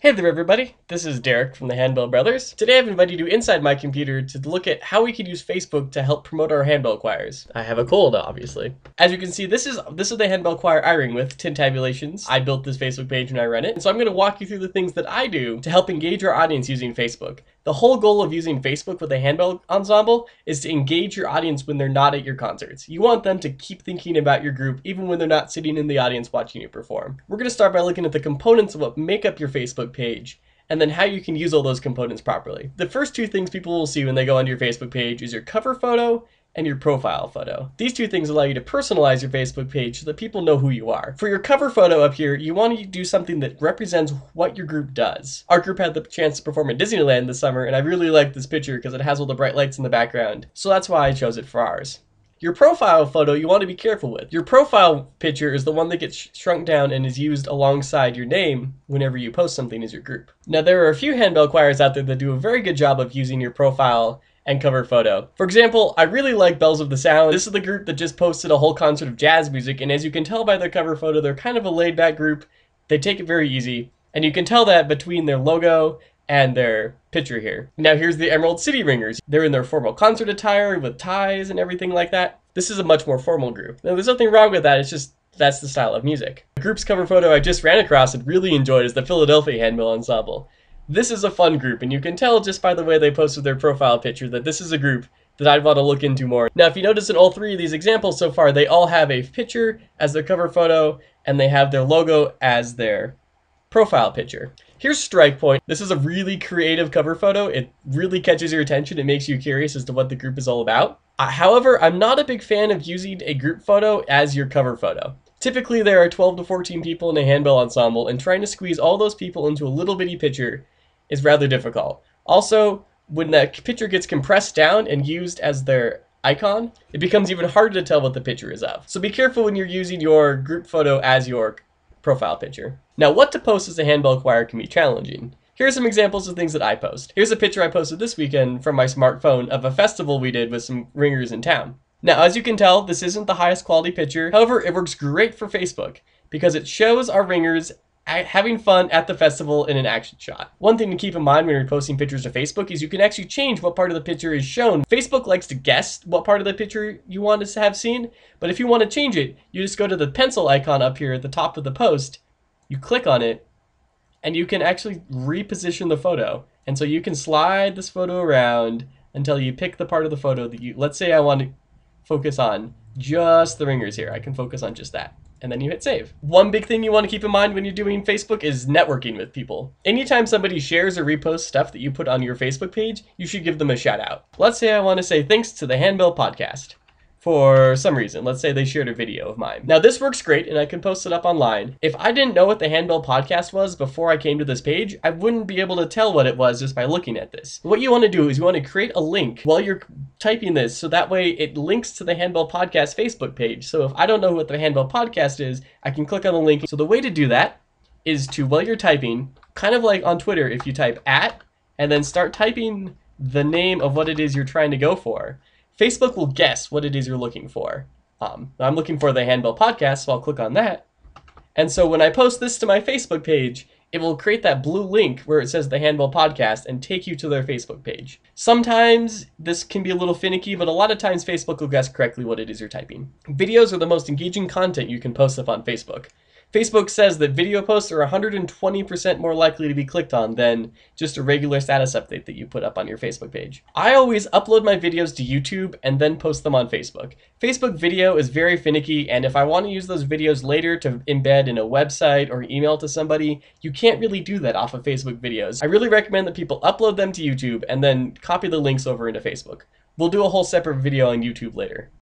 Hey there everybody, this is Derek from the Handbell Brothers. Today I've invited you inside my computer to look at how we could use Facebook to help promote our handbell choirs. I have a cold, obviously. As you can see, this is the handbell choir I ring with, Tintabulations. I built this Facebook page and I run it, and so I'm going to walk you through the things that I do to help engage our audience using Facebook. The whole goal of using Facebook with a handbell ensemble is to engage your audience when they're not at your concerts. You want them to keep thinking about your group even when they're not sitting in the audience watching you perform. We're going to start by looking at the components of what make up your Facebook page, and then how you can use all those components properly. The first two things people will see when they go onto your Facebook page is your cover photo and your profile photo. These two things allow you to personalize your Facebook page so that people know who you are. For your cover photo up here, you want to do something that represents what your group does. Our group had the chance to perform at Disneyland this summer, and I really like this picture because it has all the bright lights in the background, so that's why I chose it for ours. Your profile photo you want to be careful with. Your profile picture is the one that gets shrunk down and is used alongside your name whenever you post something as your group. Now there are a few handbell choirs out there that do a very good job of using your profile and cover photo. For example, I really like Bells of the Sound. This is the group that just posted a whole concert of jazz music, and as you can tell by their cover photo, they're kind of a laid-back group. They take it very easy, and you can tell that between their logo and their picture here. Now here's the Emerald City Ringers. They're in their formal concert attire with ties and everything like that. This is a much more formal group. Now there's nothing wrong with that, it's just that's the style of music. The group's cover photo I just ran across and really enjoyed is the Philadelphia Handbell Ensemble. This is a fun group, and you can tell just by the way they posted their profile picture that this is a group that I'd want to look into more. Now if you notice in all three of these examples so far, they all have a picture as their cover photo and they have their logo as their profile picture. Here's Strike Point. This is a really creative cover photo. It really catches your attention. It makes you curious as to what the group is all about. However, I'm not a big fan of using a group photo as your cover photo. Typically there are 12 to 14 people in a handbell ensemble, and trying to squeeze all those people into a little bitty picture is rather difficult. Also, when that picture gets compressed down and used as their icon, it becomes even harder to tell what the picture is of. So be careful when you're using your group photo as your profile picture. Now, what to post as a handbell choir can be challenging. Here are some examples of things that I post. Here's a picture I posted this weekend from my smartphone of a festival we did with some ringers in town. Now, as you can tell, this isn't the highest quality picture. However, it works great for Facebook because it shows our ringers having fun at the festival in an action shot. One thing to keep in mind when you're posting pictures to Facebook is you can actually change what part of the picture is shown. Facebook likes to guess what part of the picture you want us to have seen, but if you want to change it, you just go to the pencil icon up here at the top of the post, you click on it, and you can actually reposition the photo. And so you can slide this photo around until you pick the part of the photo that you, let's say I want to focus on just the ringers here. I can focus on just that. And then you hit save. One big thing you want to keep in mind when you're doing Facebook is networking with people. Anytime somebody shares or reposts stuff that you put on your Facebook page, you should give them a shout out. Let's say I want to say thanks to the Handbell Podcast for some reason. Let's say they shared a video of mine. Now this works great and I can post it up online. If I didn't know what the Handbell Podcast was before I came to this page, I wouldn't be able to tell what it was just by looking at this. What you want to do is you want to create a link while you're typing this so that way it links to the Handbell Podcast Facebook page. So if I don't know what the Handbell Podcast is, I can click on the link. So the way to do that is to, while you're typing, kind of like on Twitter, if you type @ and then start typing the name of what it is you're trying to go for, Facebook will guess what it is you're looking for. I'm looking for the Handbell Podcast, so I'll click on that. And so when I post this to my Facebook page, it will create that blue link where it says the Handbell Podcast and take you to their Facebook page. Sometimes this can be a little finicky, but a lot of times Facebook will guess correctly what it is you're typing. Videos are the most engaging content you can post up on Facebook. Facebook says that video posts are 120% more likely to be clicked on than just a regular status update that you put up on your Facebook page. I always upload my videos to YouTube and then post them on Facebook. Facebook video is very finicky, and if I want to use those videos later to embed in a website or email to somebody, you can't really do that off of Facebook videos. I really recommend that people upload them to YouTube and then copy the links over into Facebook. We'll do a whole separate video on YouTube later.